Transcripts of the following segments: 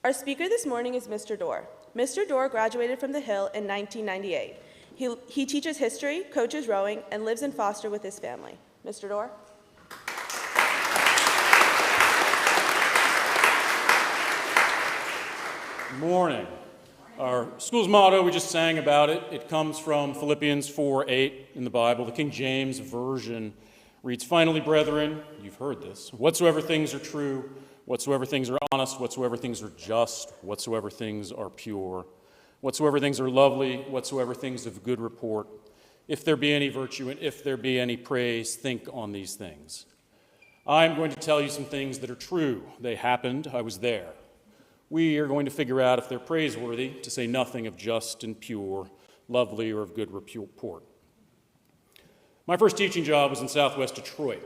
Our speaker this morning is Mr. Doer. Mr. Doer graduated from the Hill in 1998. He teaches history, coaches rowing, and lives in Foster with his family. Mr. Doer? Good morning. Our school's motto, we just sang about it. It comes from Philippians 4:8 in the Bible. The King James Version reads, "Finally, brethren," you've heard this, "whatsoever things are true, whatsoever things are honest, whatsoever things are just, whatsoever things are pure, whatsoever things are lovely, whatsoever things of good report, if there be any virtue and if there be any praise, think on these things." I'm going to tell you some things that are true. They happened. I was there. We are going to figure out if they're praiseworthy, to say nothing of just and pure, lovely, or of good report. My first teaching job was in Southwest Detroit.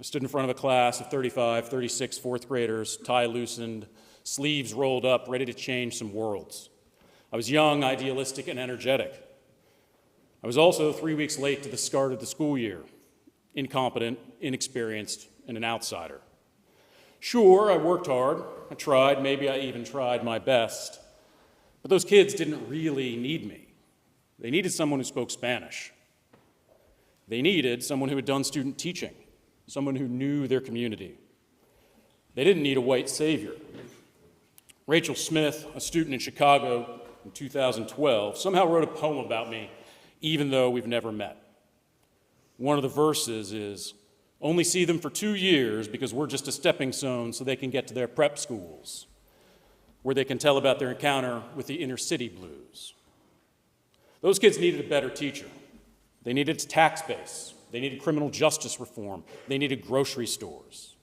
I stood in front of a class of 35, 36 fourth graders, tie loosened, sleeves rolled up, ready to change some worlds. I was young, idealistic, and energetic. I was also 3 weeks late to the start of the school year, incompetent, inexperienced, and an outsider. Sure, I worked hard. I tried, maybe I even tried my best. But those kids didn't really need me. They needed someone who spoke Spanish. They needed someone who had done student teaching, someone who knew their community. They didn't need a white savior. Rachel Smith, a student in Chicago in 2012, somehow wrote a poem about me, even though we've never met. One of the verses is, "Only see them for 2 years because we're just a stepping stone so they can get to their prep schools, where they can tell about their encounter with the inner city blues." Those kids needed a better teacher. They needed a tax base. They needed criminal justice reform. They needed grocery stores.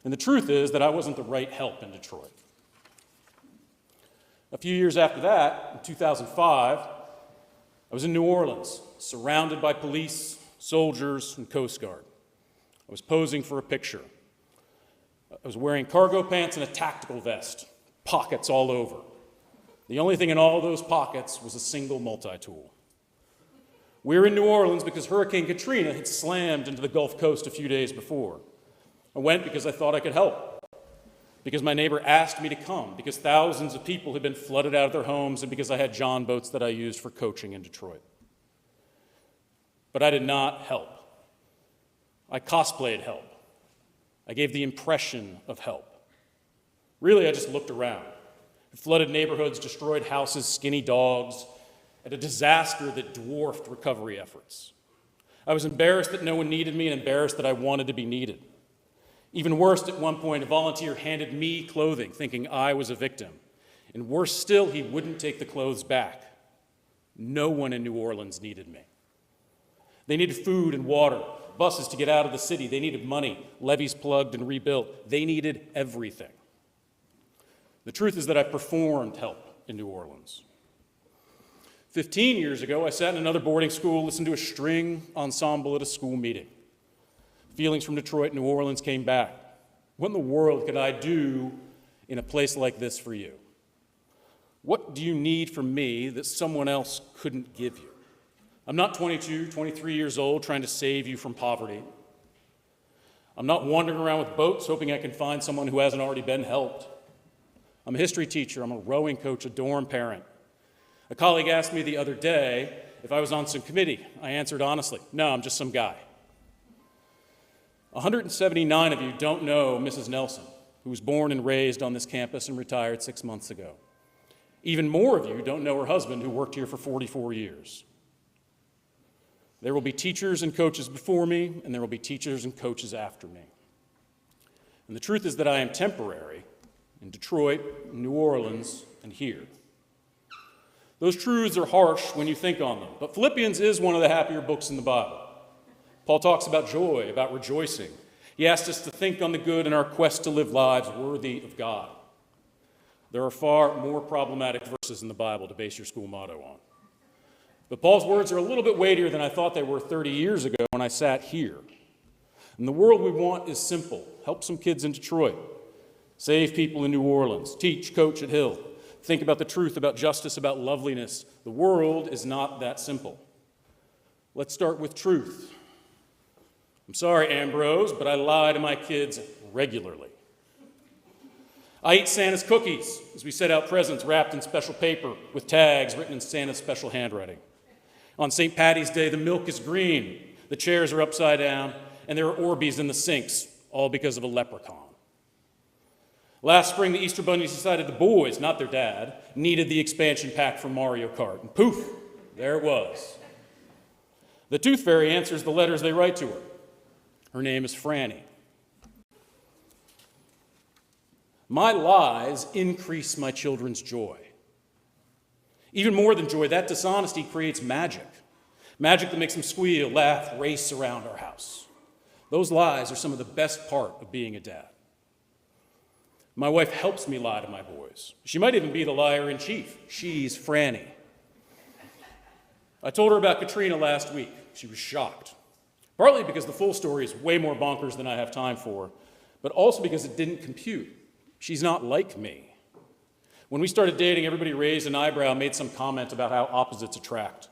And the truth is that I wasn't the right help in Detroit. A few years after that, in 2005, I was in New Orleans, surrounded by police, soldiers, and Coast Guard. I was posing for a picture. I was wearing cargo pants and a tactical vest, pockets all over. The only thing in all those pockets was a single multi-tool. We were in New Orleans because Hurricane Katrina had slammed into the Gulf Coast a few days before. I went because I thought I could help, because my neighbor asked me to come, because thousands of people had been flooded out of their homes, and because I had John boats that I used for coaching in Detroit. But I did not help. I cosplayed help. I gave the impression of help. Really, I just looked around. Flooded neighborhoods, destroyed houses, skinny dogs, and a disaster that dwarfed recovery efforts. I was embarrassed that no one needed me and embarrassed that I wanted to be needed. Even worse, at one point, a volunteer handed me clothing, thinking I was a victim. And worse still, he wouldn't take the clothes back. No one in New Orleans needed me. They needed food and water, buses to get out of the city. They needed money, levees plugged and rebuilt. They needed everything. The truth is that I performed help in New Orleans. 15 years ago, I sat in another boarding school, listened to a string ensemble at a school meeting. Feelings from Detroit and New Orleans came back. What in the world could I do in a place like this for you? What do you need from me that someone else couldn't give you? I'm not 22, 23 years old trying to save you from poverty. I'm not wandering around with boats hoping I can find someone who hasn't already been helped. I'm a history teacher, I'm a rowing coach, a dorm parent. A colleague asked me the other day if I was on some committee. I answered honestly, no, I'm just some guy. 179 of you don't know Mrs. Nelson, who was born and raised on this campus and retired 6 months ago. Even more of you don't know her husband, who worked here for 44 years. There will be teachers and coaches before me, and there will be teachers and coaches after me. And the truth is that I am temporary in Detroit, New Orleans, and here. Those truths are harsh when you think on them, but Philippians is one of the happier books in the Bible. Paul talks about joy, about rejoicing. He asks us to think on the good in our quest to live lives worthy of God. There are far more problematic verses in the Bible to base your school motto on. But Paul's words are a little bit weightier than I thought they were 30 years ago when I sat here. And the world we want is simple. Help some kids in Detroit. Save people in New Orleans. Teach, coach at Hill. Think about the truth, about justice, about loveliness. The world is not that simple. Let's start with truth. I'm sorry, Ambrose, but I lie to my kids regularly. I eat Santa's cookies as we set out presents wrapped in special paper with tags written in Santa's special handwriting. On St. Patty's Day, the milk is green, the chairs are upside down, and there are Orbeez in the sinks, all because of a leprechaun. Last spring, the Easter Bunnies decided the boys, not their dad, needed the expansion pack for Mario Kart, and poof, there it was. The Tooth Fairy answers the letters they write to her. Her name is Franny. My lies increase my children's joy. Even more than joy, that dishonesty creates magic. Magic that makes them squeal, laugh, race around our house. Those lies are some of the best part of being a dad. My wife helps me lie to my boys. She might even be the liar in chief. She's Franny. I told her about Katrina last week. She was shocked. Partly because the full story is way more bonkers than I have time for, but also because it didn't compute. She's not like me. When we started dating, everybody raised an eyebrow and made some comment about how opposites attract.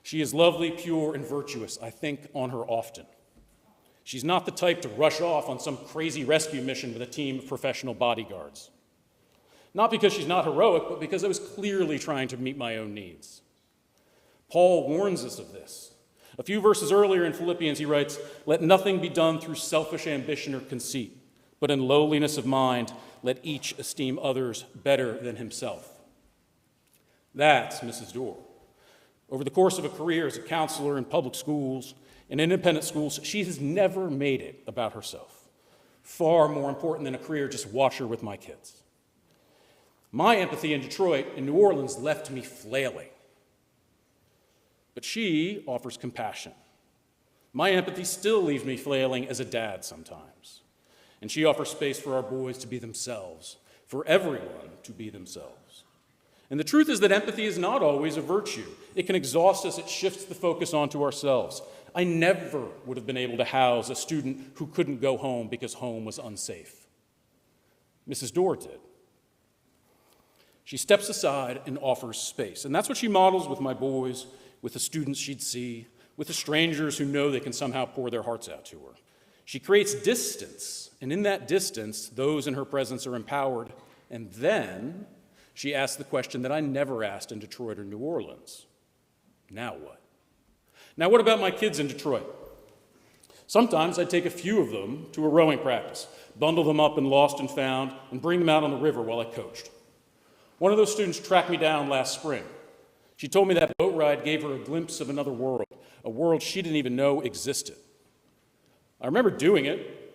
She is lovely, pure, and virtuous. I think on her often. She's not the type to rush off on some crazy rescue mission with a team of professional bodyguards. Not because she's not heroic, but because I was clearly trying to meet my own needs. Paul warns us of this. A few verses earlier in Philippians, he writes, "Let nothing be done through selfish ambition or conceit, but in lowliness of mind, let each esteem others better than himself." That's Mrs. Doer. Over the course of a career as a counselor in public schools and independent schools, she has never made it about herself. Far more important than a career, just watch her with my kids. My empathy in Detroit and New Orleans left me flailing. But she offers compassion. My empathy still leaves me flailing as a dad sometimes. And she offers space for our boys to be themselves, for everyone to be themselves. And the truth is that empathy is not always a virtue. It can exhaust us, it shifts the focus onto ourselves. I never would have been able to house a student who couldn't go home because home was unsafe. Mrs. Doer did. She steps aside and offers space. And that's what she models with my boys, with the students she'd see, with the strangers who know they can somehow pour their hearts out to her. She creates distance, and in that distance, those in her presence are empowered. And then she asks the question that I never asked in Detroit or New Orleans. Now what? Now what about my kids in Detroit? Sometimes I'd take a few of them to a rowing practice, bundle them up in Lost and Found, and bring them out on the river while I coached. One of those students tracked me down last spring. She told me that boat ride gave her a glimpse of another world, a world she didn't even know existed. I remember doing it,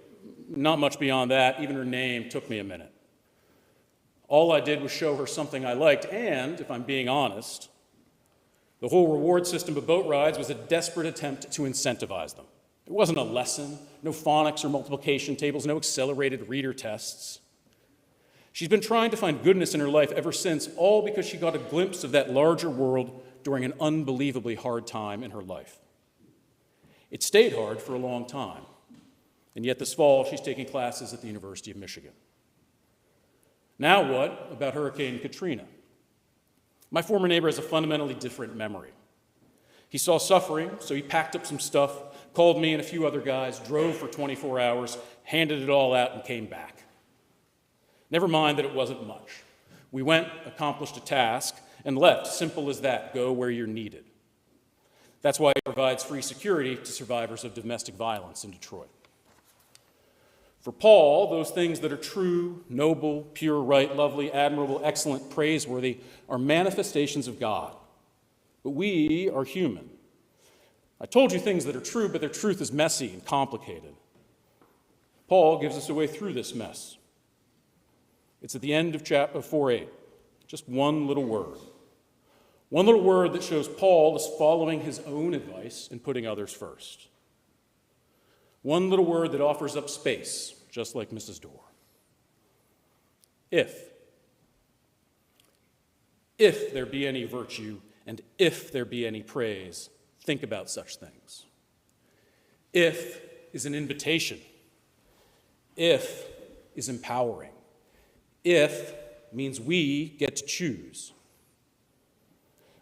not much beyond that. Even her name took me a minute. All I did was show her something I liked, and, if I'm being honest, the whole reward system of boat rides was a desperate attempt to incentivize them. It wasn't a lesson, no phonics or multiplication tables, no accelerated reader tests. She's been trying to find goodness in her life ever since, all because she got a glimpse of that larger world during an unbelievably hard time in her life. It stayed hard for a long time, and yet this fall she's taking classes at the University of Michigan. Now what about Hurricane Katrina? My former neighbor has a fundamentally different memory. He saw suffering, so he packed up some stuff, called me and a few other guys, drove for 24 hours, handed it all out, and came back. Never mind that it wasn't much. We went, accomplished a task, and left. Simple as that. Go where you're needed. That's why it provides free security to survivors of domestic violence in Detroit. For Paul, those things that are true, noble, pure, right, lovely, admirable, excellent, praiseworthy are manifestations of God. But we are human. I told you things that are true, but their truth is messy and complicated. Paul gives us a way through this mess. It's at the end of chapter 4:8. Just one little word. One little word that shows Paul is following his own advice and putting others first. One little word that offers up space, just like Mrs. Doer. If there be any virtue and if there be any praise, think about such things. If is an invitation. If is empowering. If means we get to choose.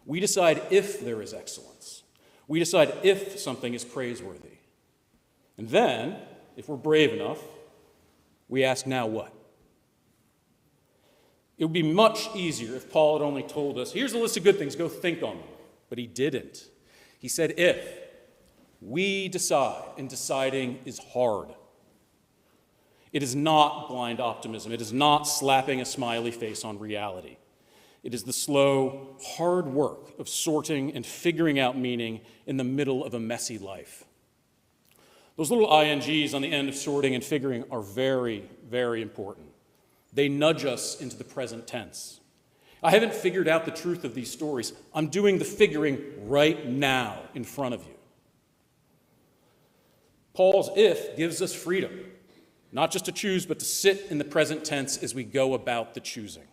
We decide if there is excellence. We decide if something is praiseworthy. And then, if we're brave enough, we ask, now what? It would be much easier if Paul had only told us, here's a list of good things, go think on them. But he didn't. He said, if we decide, and deciding is hard. It is not blind optimism. It is not slapping a smiley face on reality. It is the slow, hard work of sorting and figuring out meaning in the middle of a messy life. Those little INGs on the end of sorting and figuring are very, very important. They nudge us into the present tense. I haven't figured out the truth of these stories. I'm doing the figuring right now in front of you. Paul's if gives us freedom, not just to choose, but to sit in the present tense as we go about the choosing.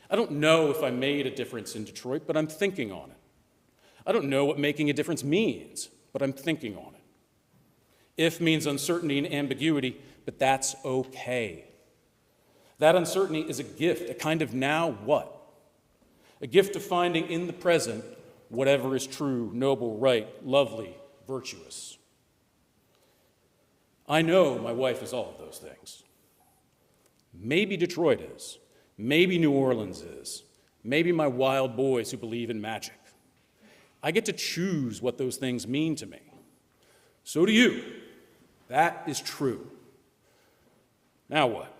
I don't know if I made a difference in Detroit, but I'm thinking on it. I don't know what making a difference means, but I'm thinking on it. If means uncertainty and ambiguity, but that's okay. That uncertainty is a gift, a kind of now what? A gift of finding in the present whatever is true, noble, right, lovely, virtuous. I know my wife is all of those things. Maybe Detroit is. Maybe New Orleans is. Maybe my wild boys who believe in magic. I get to choose what those things mean to me. So do you. That is true. Now what?